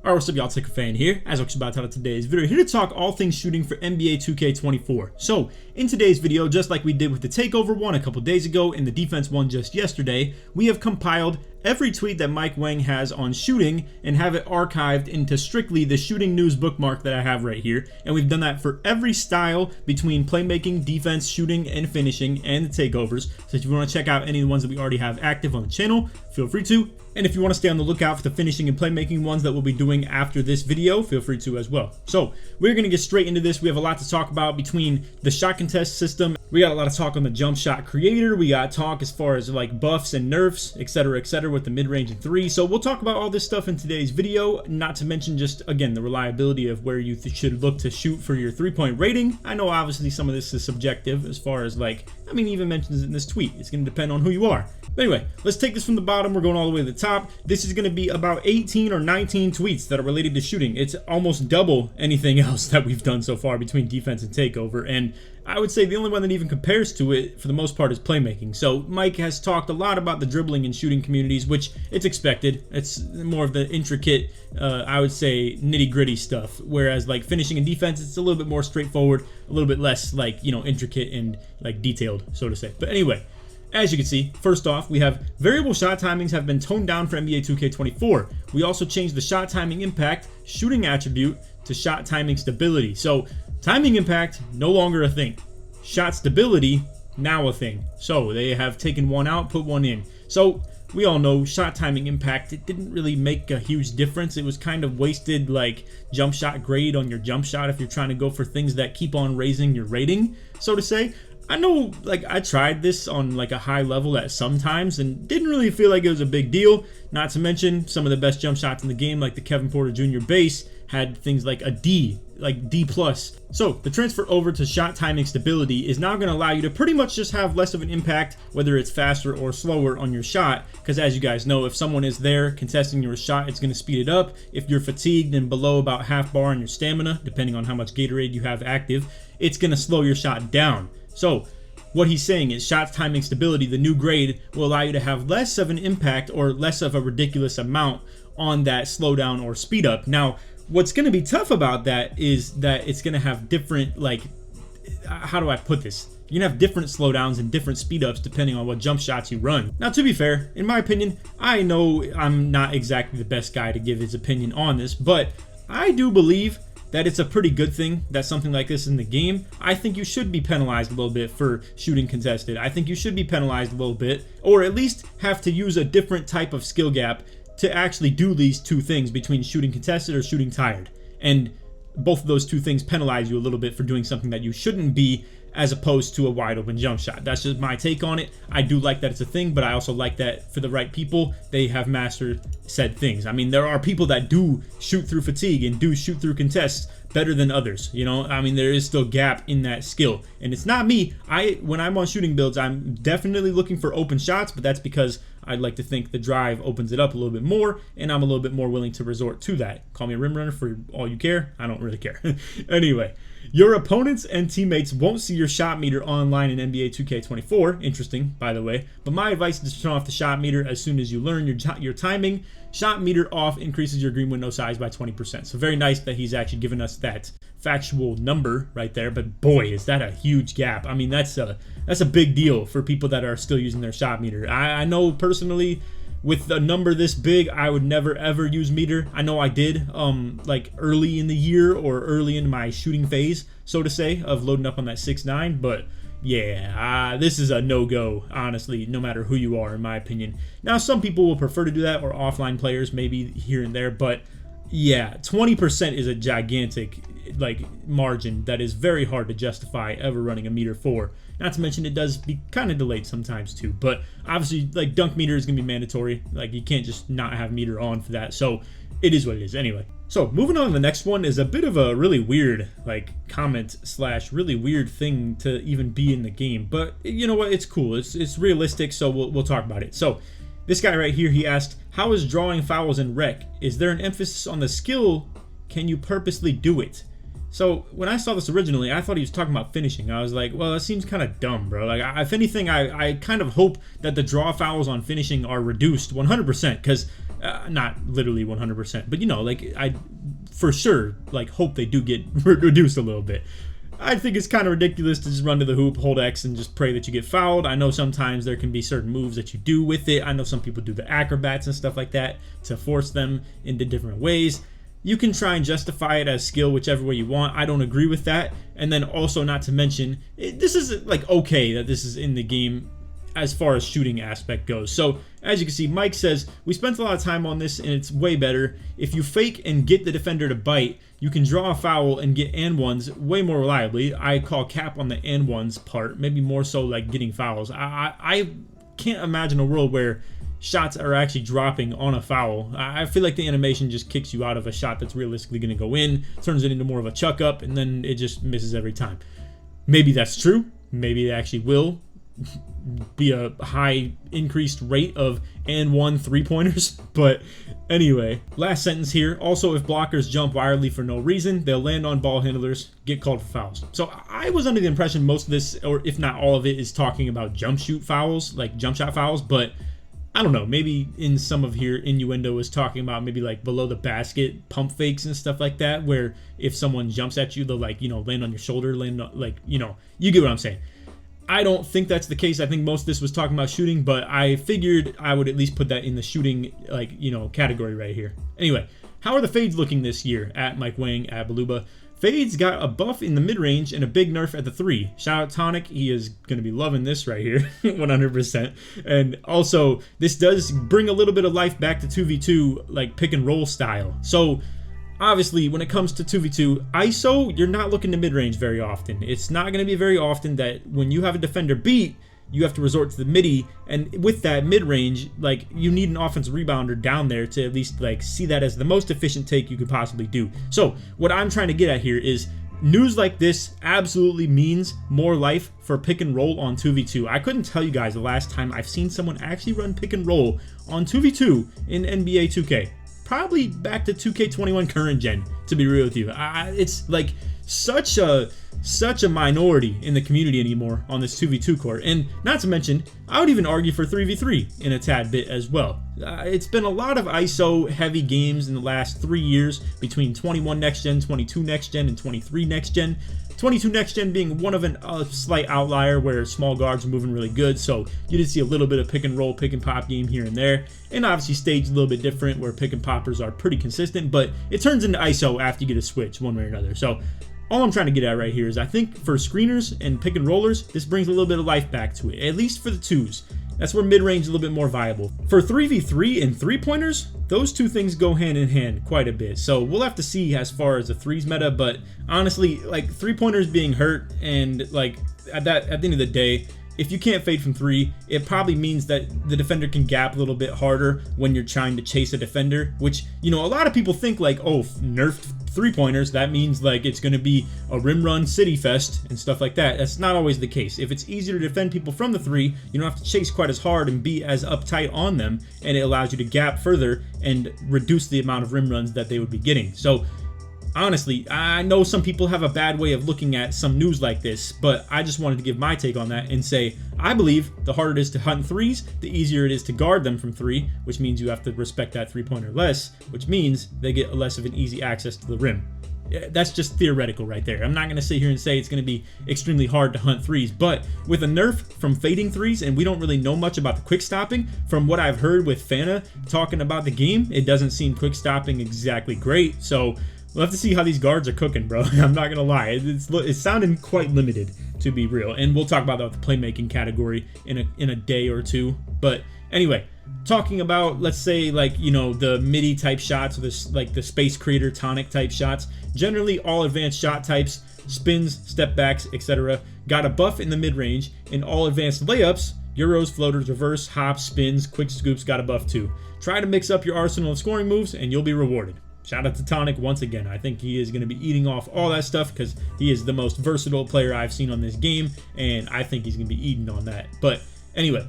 Alright, what's up y'all, LakerFan here. As I was about to title today's video, here to talk all things shooting for NBA 2K24. So, in today's video, just like we did with the takeover one a couple days ago and the defense one just yesterday, we have compiled every tweet that Mike Wang has on shooting and have it archived into strictly the shooting news bookmark that I have right here. And we've done that for every style between playmaking, defense, shooting, and finishing, and the takeovers. So if you want to check out any of the ones that we already have active on the channel, feel free to. And if you want to stay on the lookout for the finishing and playmaking ones that we'll be doing after this video, feel free to as well. So we're going to get straight into this. We have a lot to talk about between the shot contest system. We got a lot of talk on the jump shot creator. We got talk as far as like buffs and nerfs, etc., with the mid-range and three. So we'll talk about all this stuff in today's video, not to mention just, again, the reliability of where you should look to shoot for your three-point rating. I know obviously some of this is subjective as far as like, I mean, he even mentions it in this tweet. It's going to depend on who you are. But anyway, let's take this from the bottom. We're going all the way to the top. This is going to be about 18 or 19 tweets that are related to shooting. It's almost double anything else that we've done so far between defense and takeover. And I would say the only one that even compares to it for the most part is playmaking. So Mike has talked a lot about the dribbling and shooting communities, which it's expected. It's more of the intricate, I would say, nitty-gritty stuff. Whereas like finishing and defense, it's a little bit more straightforward, a little bit less like, you know, intricate and like detailed, so to say. But anyway, as you can see, first off, we have variable shot timings have been toned down for NBA 2K24. We also changed the shot timing impact shooting attribute to shot timing stability. So timing impact, no longer a thing. Shot stability, now a thing. So they have taken one out, put one in. So we all know shot timing impact, it didn't really make a huge difference. It was kind of wasted like jump shot grade on your jump shot if you're trying to go for things that keep on raising your rating, so to say. I know, like, I tried this on like a high level at some times and didn't really feel like it was a big deal. Not to mention some of the best jump shots in the game, like the Kevin Porter Jr. base, had things like a D, like D+. So the transfer over to shot timing stability is now going to allow you to pretty much just have less of an impact, whether it's faster or slower on your shot. Because as you guys know, if someone is there contesting your shot, it's going to speed it up. If you're fatigued and below about half bar on your stamina, depending on how much Gatorade you have active, it's going to slow your shot down. So what he's saying is shot timing stability, the new grade, will allow you to have less of an impact or less of a ridiculous amount on that slowdown or speed up. Now, what's going to be tough about that is that it's going to have different, like, how do I put this? You're going to have different slowdowns and different speed ups depending on what jump shots you run. Now, to be fair, in my opinion, I know I'm not exactly the best guy to give his opinion on this, but I do believe that it's a pretty good thing that something like this in the game. I think you should be penalized a little bit for shooting contested. I think you should be penalized a little bit, or at least have to use a different type of skill gap to actually do these two things between shooting contested or shooting tired. And both of those two things penalize you a little bit for doing something that you shouldn't be, as opposed to a wide open jump shot. That's just my take on it. I do like that it's a thing, but I also like that for the right people, they have mastered said things. I mean, there are people that do shoot through fatigue and do shoot through contests better than others. You know, I mean, there is still gap in that skill. And it's not me. When I'm on shooting builds, I'm definitely looking for open shots, but that's because I'd like to think the drive opens it up a little bit more, and I'm a little bit more willing to resort to that. Call me a rim runner for all you care. I don't really care. Anyway, your opponents and teammates won't see your shot meter online in NBA 2K24. Interesting, by the way. But my advice is to turn off the shot meter as soon as you learn your timing. Shot meter off increases your green window size by 20%. So very nice that he's actually given us that factual number right there. But boy, is that a huge gap. I mean, that's a big deal for people that are still using their shot meter. I know personally, with a number this big, I would never ever use meter. I know I did like early in the year or early in my shooting phase, so to say, of loading up on that 6.9, but yeah, this is a no-go, honestly, no matter who you are, in my opinion. Now, some people will prefer to do that, or offline players, maybe here and there, but yeah, 20% is a gigantic like margin that is very hard to justify ever running a meter for. Not to mention it does be kind of delayed sometimes too, but obviously like dunk meter is gonna be mandatory. Like you can't just not have meter on for that, so it is what it is. Anyway, so moving on to the next one is a bit of a really weird like comment slash really weird thing to even be in the game, but you know what, it's cool, it's realistic, so we'll talk about it. So this guy right here, he asked, how is drawing fouls in rec? Is there an emphasis on the skill? Can you purposely do it? So when I saw this originally, I thought he was talking about finishing. I was like, well, that seems kind of dumb, bro. Like, if anything, I kind of hope that the draw fouls on finishing are reduced 100%, because Not literally 100%, but you know, like I for sure like hope they do get reduced a little bit. I think it's kind of ridiculous to just run to the hoop, hold X, and just pray that you get fouled. I know sometimes there can be certain moves that you do with it. I know some people do the acrobats and stuff like that to force them into different ways. You can try and justify it as skill whichever way you want. I don't agree with that. And then also, not to mention, this is like okay that this is in the game as far as shooting aspect goes. So as you can see, Mike says, we spent a lot of time on this and it's way better. If you fake and get the defender to bite, you can draw a foul and get and ones way more reliably. I call cap on the and ones part, maybe more so like getting fouls. I can't imagine a world where shots are actually dropping on a foul. I feel like the animation just kicks you out of a shot that's realistically going to go in, turns it into more of a chuck up, and then it just misses every time. Maybe that's true. Maybe it actually will be a high increased rate of and one 3-pointers. But anyway, last sentence here. Also, if blockers jump wildly for no reason, they'll land on ball handlers, get called for fouls. So I was under the impression most of this, or if not all of it, is talking about jump shoot fouls, like jump shot fouls. But I don't know, maybe in some of here innuendo is talking about maybe like below the basket pump fakes and stuff like that, where if someone jumps at you, they'll like, you know, land on your shoulder, land on, like, you know, you get what I'm saying. I don't think that's the case. I think most of this was talking about shooting, but I figured I would at least put that in the shooting, like, you know, category right here. Anyway, how are the fades looking this year? At Mike Wang, at Baluba. Fades got a buff in the mid-range and a big nerf at the 3. Shout out Tonic. He is going to be loving this right here, 100%. And also, this does bring a little bit of life back to 2v2, like pick and roll style. So obviously, when it comes to 2v2, ISO, you're not looking to mid-range very often. It's not going to be very often that when you have a defender beat, you have to resort to the midi, and with that mid-range, like, you need an offensive rebounder down there to at least like see that as the most efficient take you could possibly do. So what I'm trying to get at here is news like this absolutely means more life for pick and roll on 2v2. I couldn't tell you guys the last time I've seen someone actually run pick and roll on 2v2 in NBA 2K. Probably back to 2K21 current gen, to be real with you. It's like such a minority in the community anymore on this 2v2 court. And not to mention, I would even argue for 3v3 in a tad bit as well. It's been a lot of ISO heavy games in the last 3 years between 21 next gen, 22 next gen, and 23 next gen. 22 next gen being one of a slight outlier where small guards are moving really good, so you did see a little bit of pick and roll, pick and pop game here and there, and obviously stage a little bit different where pick and poppers are pretty consistent, but it turns into ISO after you get a switch one way or another. So all I'm trying to get at right here is I think for screeners and pick and rollers, this brings a little bit of life back to it, at least for the twos. That's where mid-range is a little bit more viable. For 3v3 and 3-pointers, those two things go hand in hand quite a bit. So we'll have to see as far as the threes meta, but honestly, like 3-pointers being hurt and like at the end of the day, if you can't fade from 3, it probably means that the defender can gap a little bit harder when you're trying to chase a defender, which, you know, a lot of people think like, oh, nerfed 3-pointers, that means like it's going to be a rim run city fest and stuff like that. That's not always the case. If it's easier to defend people from the 3, you don't have to chase quite as hard and be as uptight on them, and it allows you to gap further and reduce the amount of rim runs that they would be getting. So honestly, I know some people have a bad way of looking at some news like this, but I just wanted to give my take on that and say, I believe the harder it is to hunt 3s, the easier it is to guard them from 3, which means you have to respect that 3-pointer less, which means they get less of an easy access to the rim. That's just theoretical right there. I'm not going to sit here and say it's going to be extremely hard to hunt 3s, but with a nerf from fading 3s, and we don't really know much about the quick stopping, from what I've heard with Fana talking about the game, it doesn't seem quick stopping exactly great, so we'll have to see how these guards are cooking, bro. I'm not gonna lie, it's sounding quite limited, to be real. And we'll talk about that with the playmaking category in a day or two. But anyway, talking about, let's say, like, you know, the midi type shots, or this like the space creator tonic type shots. Generally, all advanced shot types, spins, step backs, etc., got a buff in the mid range. In all advanced layups, euros, floaters, reverse, hops, spins, quick scoops got a buff too. Try to mix up your arsenal of scoring moves, and you'll be rewarded. Shout out to Tonic once again. I think he is going to be eating off all that stuff because he is the most versatile player I've seen on this game, and I think he's going to be eating on that. But anyway,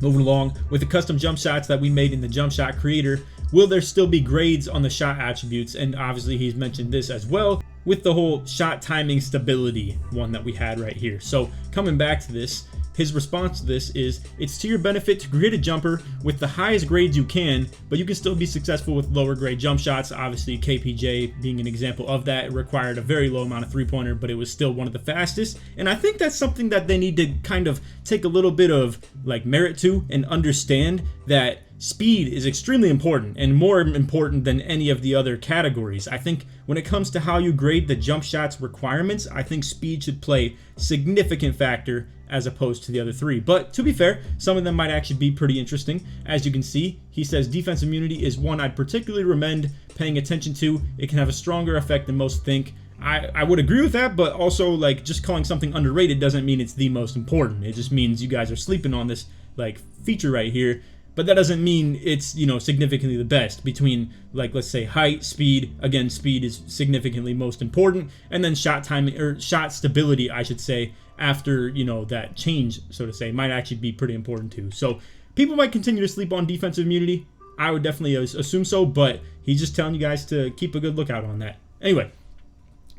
moving along with the custom jump shots that we made in the jump shot creator, will there still be grades on the shot attributes? And obviously he's mentioned this as well with the whole shot timing stability one that we had right here. So coming back to this, his response to this is, it's to your benefit to create a jumper with the highest grades you can, but you can still be successful with lower grade jump shots. Obviously KPJ being an example of that. It required a very low amount of three-pointer, but it was still one of the fastest. And I think that's something that they need to kind of take a little bit of like merit to, and understand that speed is extremely important, and more important than any of the other categories. I think when it comes to how you grade the jump shots requirements, I think speed should play significant factor as opposed to the other three. But to be fair, some of them might actually be pretty interesting. As you can see, he says defense immunity is one I'd particularly recommend paying attention to. It can have a stronger effect than most think. I would agree with that, but also like just calling something underrated doesn't mean it's the most important. It just means you guys are sleeping on this like feature right here. But that doesn't mean it's, you know, significantly the best. Between, like, let's say height, speed. Again, speed is significantly most important, and then shot timing, or shot stability, I should say, after, you know, that change, so to say, might actually be pretty important too. So people might continue to sleep on defensive immunity. I would definitely assume so, but he's just telling you guys to keep a good lookout on that. Anyway,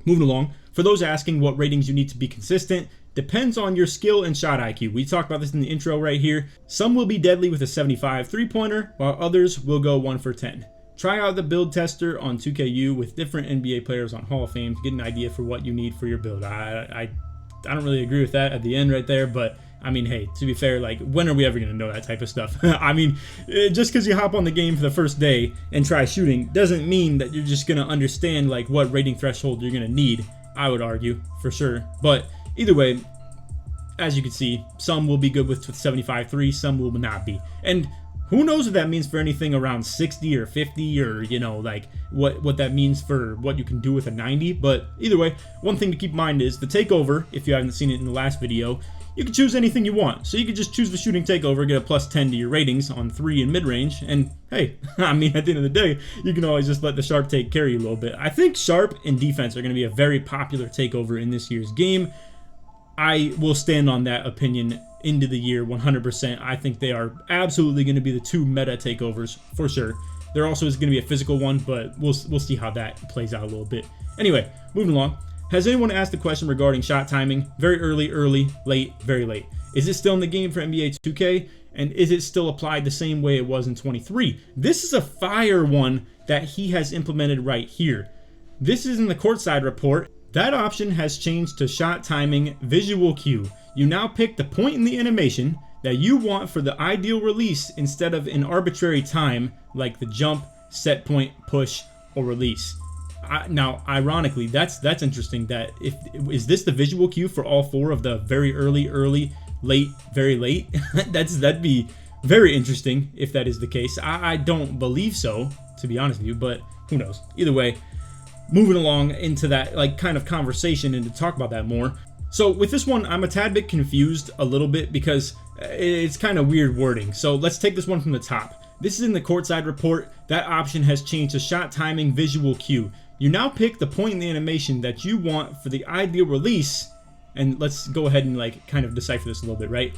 moving along. For those asking what ratings you need to be consistent, depends on your skill and shot IQ. We talked about this in the intro right here. Some will be deadly with a 75 three-pointer, while others will go 1 for 10. Try out the build tester on 2KU with different NBA players on Hall of Fame to get an idea for what you need for your build. I don't really agree with that at the end right there, but I mean, hey, to be fair, like, when are we ever going to know that type of stuff? I mean, just because you hop on the game for the first day and try shooting doesn't mean that you're just going to understand, like, what rating threshold you're going to need, I would argue, for sure. But either way, as you can see, some will be good with 75-3, some will not be. And who knows what that means for anything around 60 or 50, or, you know, like what that means for what you can do with a 90. But either way, one thing to keep in mind is the takeover. If you haven't seen it in the last video, you can choose anything you want. So you could just choose the shooting takeover, get a +10 to your ratings on 3 and mid-range, and hey, I mean, at the end of the day, you can always just let the sharp take carry you a little bit. I think sharp and defense are going to be a very popular takeover in this year's game. I will stand on that opinion into the year 100%. I think they are absolutely going to be the two meta takeovers for sure. There also is going to be a physical one, but we'll see how that plays out a little bit. Anyway, moving along. Has anyone asked a question regarding shot timing? Very early, late, very late. Is it still in the game for NBA 2K? And is it still applied the same way it was in 23? This is a fire one that he has implemented right here. This is in the courtside report. That option has changed to shot timing visual cue. You now pick the point in the animation that you want for the ideal release instead of an arbitrary time like the jump, set point, push, or release. Now, ironically, that's interesting. That is this the visual cue for all 4 of the very early, late, very late? That'd be very interesting if that is the case. I don't believe so, to be honest with you, but who knows? Either way, moving along into that like kind of conversation and to talk about that more. So with this one, I'm a tad bit confused a little bit because it's kind of weird wording. So let's take this one from the top. This is in the courtside report. That option has changed to shot timing visual cue. You now pick the point in the animation that you want for the ideal release. And let's go ahead and like kind of decipher this a little bit, right?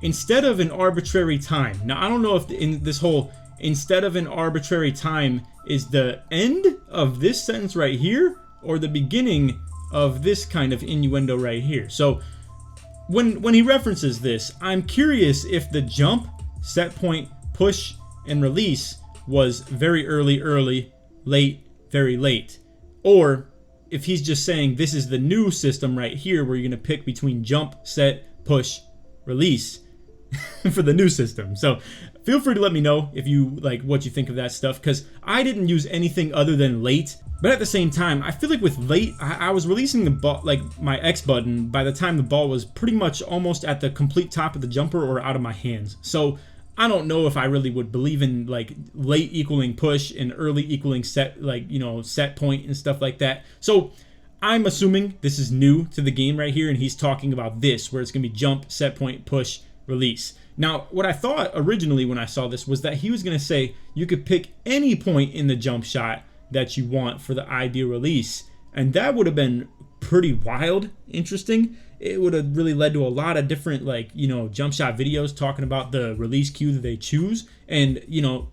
Instead of an arbitrary time. Now, I don't know if in this whole instead of an arbitrary time is the end of this sentence right here or the beginning of this kind of innuendo right here. So when he references this, I'm curious if the jump, set point, push, and release was very early, late, very late. Or if he's just saying this is the new system right here where you're going to pick between jump, set, push, release for the new system. So feel free to let me know if you like what you think of that stuff, because I didn't use anything other than late. But at the same time, I feel like with late, I was releasing the ball, like my X button, by the time the ball was pretty much almost at the complete top of the jumper or out of my hands. So I don't know if I really would believe in like late equaling push and early equaling set, like, you know, set point and stuff like that. So I'm assuming this is new to the game right here, and he's talking about this, where it's going to be jump, set point, push, release. Now, what I thought originally when I saw this was that he was going to say you could pick any point in the jump shot that you want for the ideal release. And that would have been pretty wild, interesting. It would have really led to a lot of different, like, you know, jump shot videos talking about the release cue that they choose. And, you know,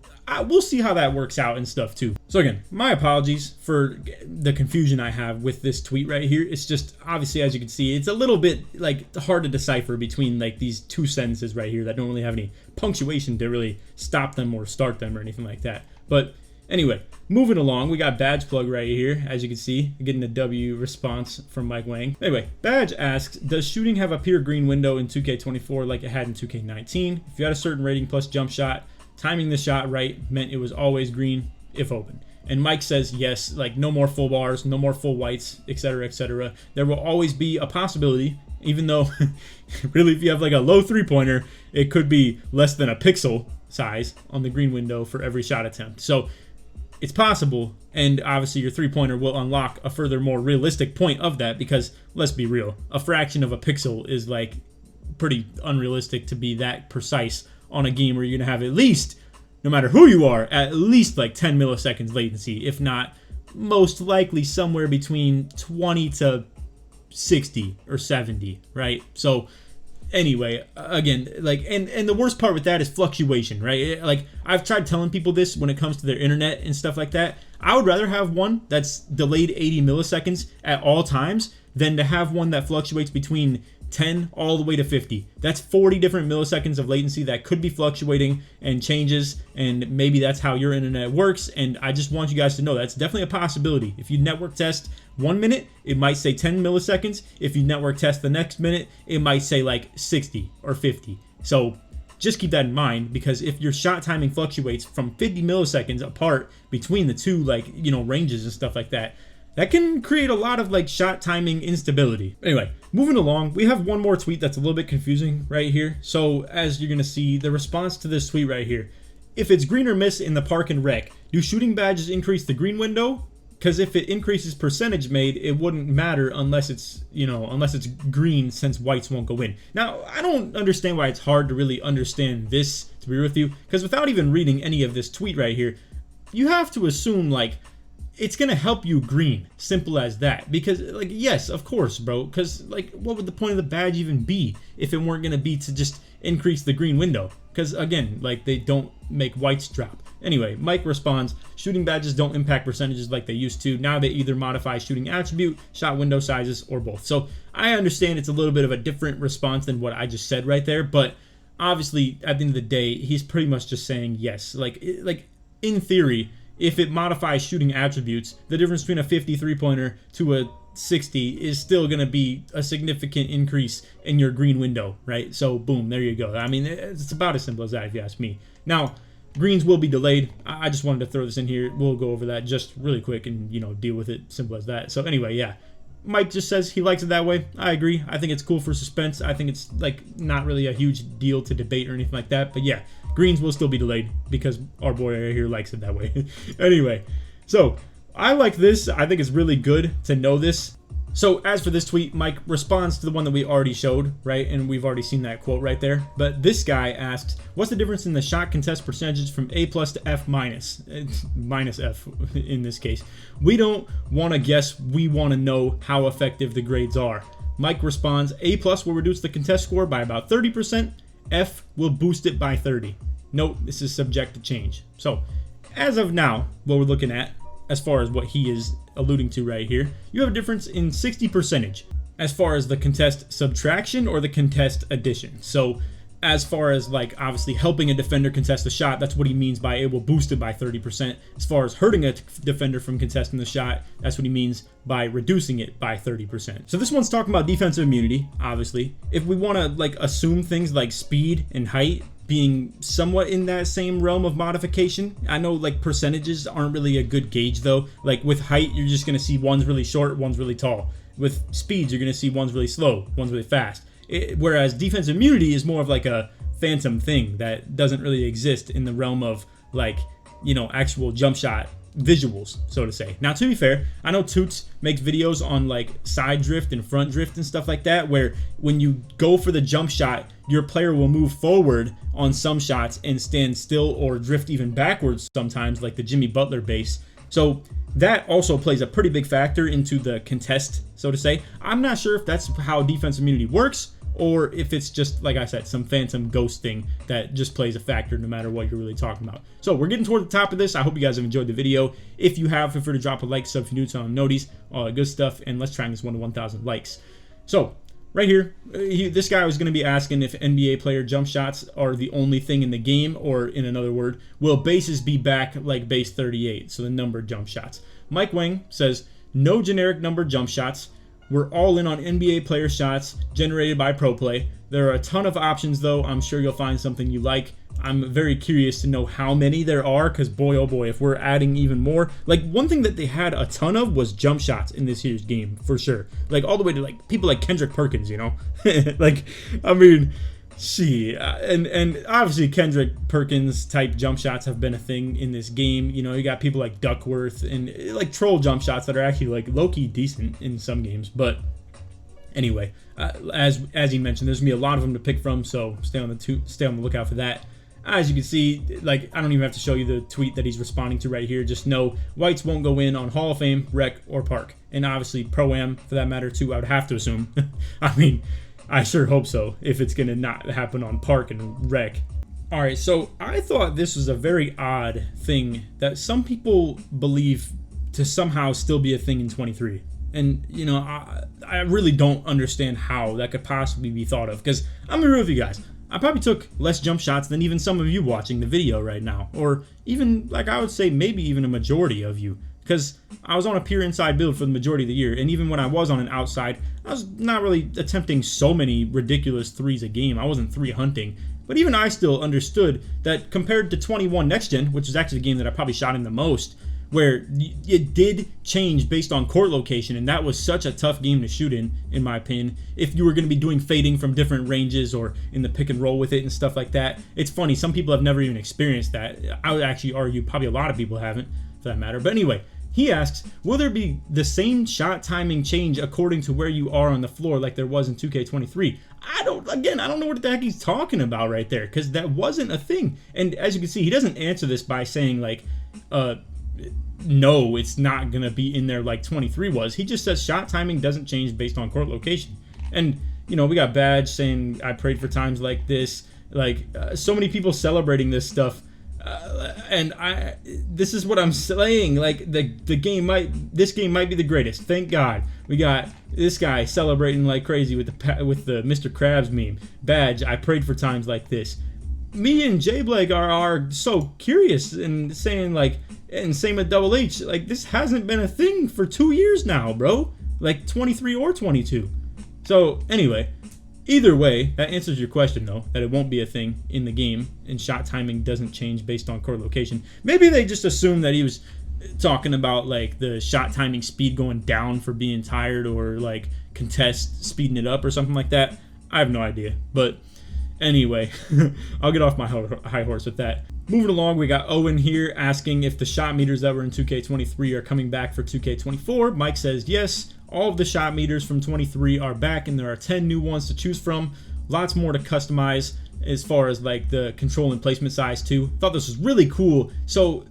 we'll see how that works out and stuff too. So again, my apologies for the confusion I have with this tweet right here. It's just, obviously, as you can see, it's a little bit like hard to decipher between like these two sentences right here that don't really have any punctuation to really stop them or start them or anything like that. But anyway, moving along, we got Badge Plug right here. As you can see, getting a W response from Mike Wang. Anyway, Badge asks, does shooting have a pure green window in 2K24 like it had in 2K19? If you had a certain rating plus jump shot, timing the shot right meant it was always green if open. And Mike says yes, like no more full bars, no more full whites, etc., etc. There will always be a possibility, even though really if you have like a low three-pointer, it could be less than a pixel size on the green window for every shot attempt. So it's possible, and obviously your three-pointer will unlock a further more realistic point of that, because let's be real, a fraction of a pixel is like pretty unrealistic to be that precise on a game where you're going to have at least, no matter who you are, at least like 10 milliseconds latency, if not most likely somewhere between 20 to 60 or 70, right? So anyway, again, like, and the worst part with that is fluctuation, right? Like, I've tried telling people this when it comes to their internet and stuff like that. I would rather have one that's delayed 80 milliseconds at all times than to have one that fluctuates between 10 all the way to 50. That's 40 different milliseconds of latency that could be fluctuating and changes, and maybe that's how your internet works. And I just want you guys to know that's definitely a possibility. If you network test 1 minute, it might say 10 milliseconds. If you network test the next minute, it might say like 60 or 50. So just keep that in mind, because if your shot timing fluctuates from 50 milliseconds apart between the two, like, you know, ranges and stuff like that, that can create a lot of like shot timing instability. Anyway, moving along, we have one more tweet that's a little bit confusing right here. So as you're gonna see, the response to this tweet right here: if it's green or miss in the park and rec, do shooting badges increase the green window? Because if it increases percentage made, it wouldn't matter unless it's, you know, unless it's green, since whites won't go in. Now, I don't understand why it's hard to really understand this, to be real with you, because without even reading any of this tweet right here, you have to assume like it's gonna help you green, simple as that. Because like, yes, of course, bro, because like, what would the point of the badge even be if it weren't gonna be to just increase the green window? Because again, like, they don't make whites drop. Anyway, Mike responds, shooting badges don't impact percentages like they used to. Now they either modify shooting attribute, shot window sizes, or both. So I understand it's a little bit of a different response than what I just said right there, but obviously at the end of the day, he's pretty much just saying yes. Like in theory, if it modifies shooting attributes, the difference between a 53 pointer to a 60 is still going to be a significant increase in your green window, right? So boom, there you go. I mean, it's about as simple as that, if you ask me. Now, greens will be delayed. I just wanted to throw this in here. We'll go over that just really quick and, you know, deal with it. Simple as that. So anyway, yeah. Mike just says he likes it that way. I agree. I think it's cool for suspense. I think it's like not really a huge deal to debate or anything like that. But yeah, greens will still be delayed because our boy right here likes it that way. Anyway, so I like this. I think it's really good to know this. So as for this tweet, Mike responds to the one that we already showed, right? And we've already seen that quote right there. But this guy asks, what's the difference in the shot contest percentages from A+ to F-? It's minus F in this case. We don't want to guess. We want to know how effective the grades are. Mike responds, A+ will reduce the contest score by about 30%. F will boost it by 30. Note, this is subject to change. So as of now, what we're looking at, as far as what he is alluding to right here, you have a difference in 60% as far as the contest subtraction or the contest addition. So as far as like obviously helping a defender contest the shot, that's what he means by it will boost it by 30%. As far as hurting a defender from contesting the shot, that's what he means by reducing it by 30%. So this one's talking about defensive immunity, obviously. If we want to like assume things like speed and height being somewhat in that same realm of modification. I know like percentages aren't really a good gauge though. Like with height, you're just going to see one's really short, one's really tall. With speeds, you're going to see one's really slow, one's really fast. Whereas defensive immunity is more of like a phantom thing that doesn't really exist in the realm of like, you know, actual jump shot visuals, so to say. Now, to be fair, I know Toots makes videos on like side drift and front drift and stuff like that, where when you go for the jump shot, your player will move forward on some shots and stand still or drift even backwards sometimes, like the Jimmy Butler base. So that also plays a pretty big factor into the contest, so to say. I'm not sure if that's how defensive immunity works, or if it's just, like I said, some phantom ghost thing that just plays a factor no matter what you're really talking about. So we're getting toward the top of this. I hope you guys have enjoyed the video. If you have, feel free to drop a like, sub if you're new to noties, all that good stuff, and let's try this one to 1,000 likes. So right here, this guy was going to be asking if NBA player jump shots are the only thing in the game, or in another word, will bases be back like base 38, so the numbered jump shots. Mike Wang says, no generic numbered jump shots. We're all in on NBA player shots generated by Pro Play. There are a ton of options though. I'm sure you'll find something you like. I'm very curious to know how many there are, because boy oh boy, if we're adding even more. Like, one thing that they had a ton of was jump shots in this year's game, for sure. Like, all the way to like people like Kendrick Perkins, you know? Like, I mean, and obviously Kendrick Perkins type jump shots have been a thing in this game. You know, you got people like Duckworth and like troll jump shots that are actually like low-key decent in some games. But anyway, as he mentioned, there's gonna be a lot of them to pick from, so stay on the lookout for that. As you can see, like, I don't even have to show you the tweet that he's responding to right here. Just know whites won't go in on Hall of Fame, Rec, or Park, and obviously Pro-Am for that matter too. I would have to assume. I mean, I sure hope so, if it's going to not happen on Park and Rec. Alright, so I thought this was a very odd thing that some people believe to somehow still be a thing in 23. And, you know, I really don't understand how that could possibly be thought of. Because I'm going to be real with you guys. I probably took less jump shots than even some of you watching the video right now. Or even, like, I would say maybe even a majority of you. Because I was on a pure inside build for the majority of the year, and even when I was on an outside, I was not really attempting so many ridiculous threes a game. I wasn't three hunting. But even I still understood that compared to 21 Next Gen, which is actually the game that I probably shot in the most, where it did change based on court location, and that was such a tough game to shoot in my opinion, if you were going to be doing fading from different ranges or in the pick and roll with it and stuff like that. It's funny, some people have never even experienced that. I would actually argue probably a lot of people haven't, for that matter. But anyway, he asks, will there be the same shot timing change according to where you are on the floor like there was in 2K23? I don't know what the heck he's talking about right there, because that wasn't a thing. And as you can see, he doesn't answer this by saying like, no, it's not going to be in there like 23 was. He just says shot timing doesn't change based on court location. And, you know, we got Badge saying, I prayed for times like this. Like, so many people celebrating this stuff. And this is what I'm saying. Like, this game might be the greatest. Thank God. We got this guy celebrating like crazy with the Mr. Krabs meme. Badge, I prayed for times like this. Me and J-Blake are so curious and saying like, and same with Double H, like this hasn't been a thing for 2 years now, bro. Like 23 or 22. So anyway, either way, that answers your question though, that it won't be a thing in the game and shot timing doesn't change based on court location. Maybe they just assumed that he was talking about like the shot timing speed going down for being tired, or like contest speeding it up or something like that. I have no idea, but anyway, I'll get off my high horse with that. Moving along, we got Owen here asking if the shot meters that were in 2K23 are coming back for 2K24. Mike says yes, all of the shot meters from 23 are back, and there are 10 new ones to choose from. Lots more to customize as far as like the control and placement size too. Thought this was really cool. So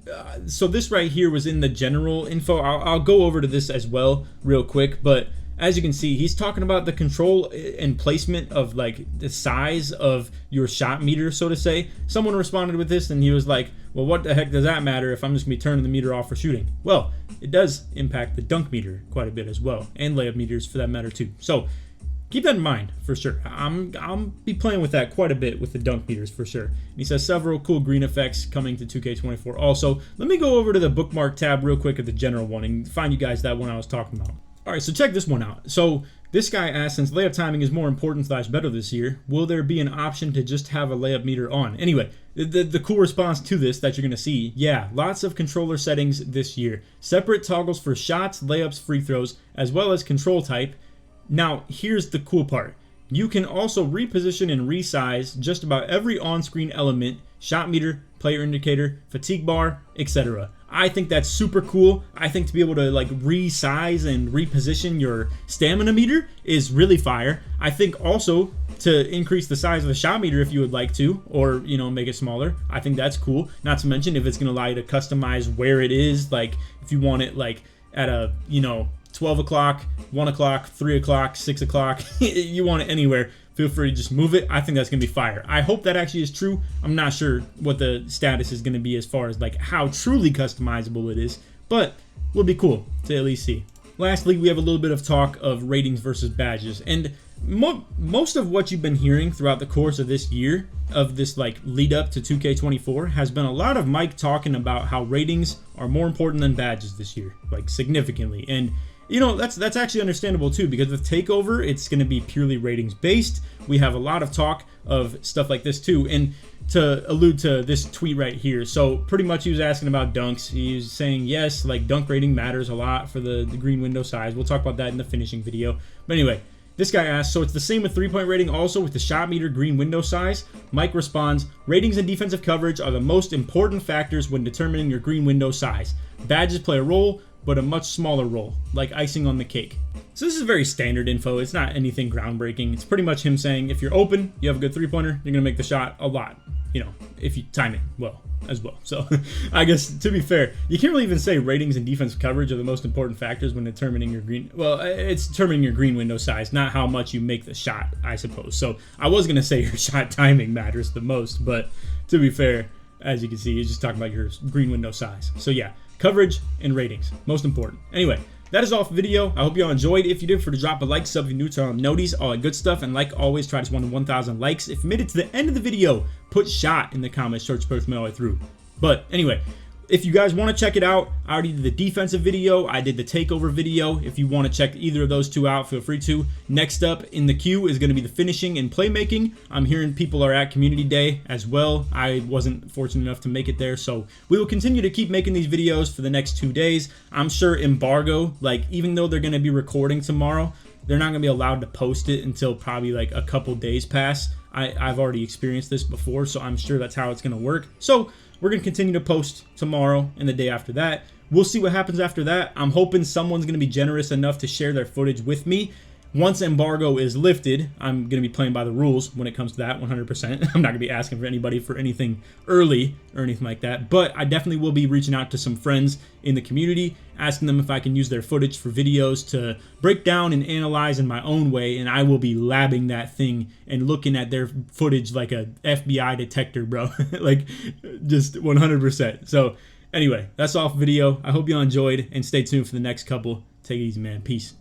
this right here was in the general info. I'll go over to this as well real quick, but as you can see, he's talking about the control and placement of like the size of your shot meter, so to say. Someone responded with this and he was like, well, what the heck does that matter if I'm just gonna be turning the meter off for shooting? Well, it does impact the dunk meter quite a bit as well, and layup meters for that matter too. So keep that in mind for sure. I'll be playing with that quite a bit with the dunk meters for sure. And he says several cool green effects coming to 2K24 also. Let me go over to the bookmark tab real quick at the general one and find you guys that one I was talking about. Alright, so check this one out. So this guy asked, since layup timing is more important / better this year, will there be an option to just have a layup meter on? Anyway, the cool response to this that you're going to see, yeah, lots of controller settings this year. Separate toggles for shots, layups, free throws, as well as control type. Now, here's the cool part. You can also reposition and resize just about every on-screen element, shot meter, player indicator, fatigue bar, etc. I think that's super cool. I think to be able to like resize and reposition your stamina meter is really fire. I think also to increase the size of the shot meter if you would like to, or you know, make it smaller. I think that's cool. Not to mention if it's going to allow you to customize where it is, like if you want it like at a, you know, 12 o'clock, 1 o'clock, 3 o'clock, 6 o'clock. You want it anywhere, feel free to just move it. I think that's going to be fire. I hope that actually is true. I'm not sure what the status is going to be as far as like how truly customizable it is, but would be cool to at least see. Lastly, we have a little bit of talk of ratings versus badges, and most of what you've been hearing throughout the course of this year, of this like lead up to 2K24, has been a lot of Mike talking about how ratings are more important than badges this year, like significantly. And you know, that's actually understandable too, because with Takeover, it's going to be purely ratings based. We have a lot of talk of stuff like this too. And to allude to this tweet right here, so pretty much he was asking about dunks. He was saying, yes, like dunk rating matters a lot for the green window size. We'll talk about that in the finishing video. But anyway, this guy asked, so it's the same with three-point rating also with the shot meter green window size? Mike responds, ratings and defensive coverage are the most important factors when determining your green window size. Badges play a role, but a much smaller role, like icing on the cake. So this is very standard info. It's not anything groundbreaking. It's pretty much him saying, if you're open, you have a good three-pointer, you're going to make the shot a lot, you know, if you time it well as well. So I guess, to be fair, you can't really even say ratings and defensive coverage are the most important factors when determining your green. Well, it's determining your green window size, not how much you make the shot, I suppose. So I was going to say your shot timing matters the most, but to be fair, as you can see, he's just talking about your green window size. So yeah, coverage and ratings, most important. Anyway, that is all for the video. I hope you all enjoyed. If you did, drop a like, sub if you're new, turn on noties, all that good stuff. And like always, try to 1,000 likes. If you made it to the end of the video, put shot in the comments, search all the way through. But anyway, if you guys want to check it out, I already did the defensive video. I did the takeover video. If you want to check either of those two out, feel free to. Next up in the queue is going to be the finishing and playmaking. I'm hearing people are at Community Day as well. I wasn't fortunate enough to make it there, so we will continue to keep making these videos for the next 2 days. I'm sure embargo, like even though they're going to be recording tomorrow, they're not going to be allowed to post it until probably like a couple days pass. I've already experienced this before, so I'm sure that's how it's going to work. So we're going to continue to post tomorrow and the day after that. We'll see what happens after that. I'm hoping someone's going to be generous enough to share their footage with me. Once embargo is lifted, I'm going to be playing by the rules when it comes to that 100%. I'm not going to be asking for anybody for anything early or anything like that. But I definitely will be reaching out to some friends in the community, asking them if I can use their footage for videos to break down and analyze in my own way. And I will be labbing that thing and looking at their footage like a FBI detector, bro. Like just 100%. So anyway, that's all for the video. I hope you all enjoyed and stay tuned for the next couple. Take it easy, man. Peace.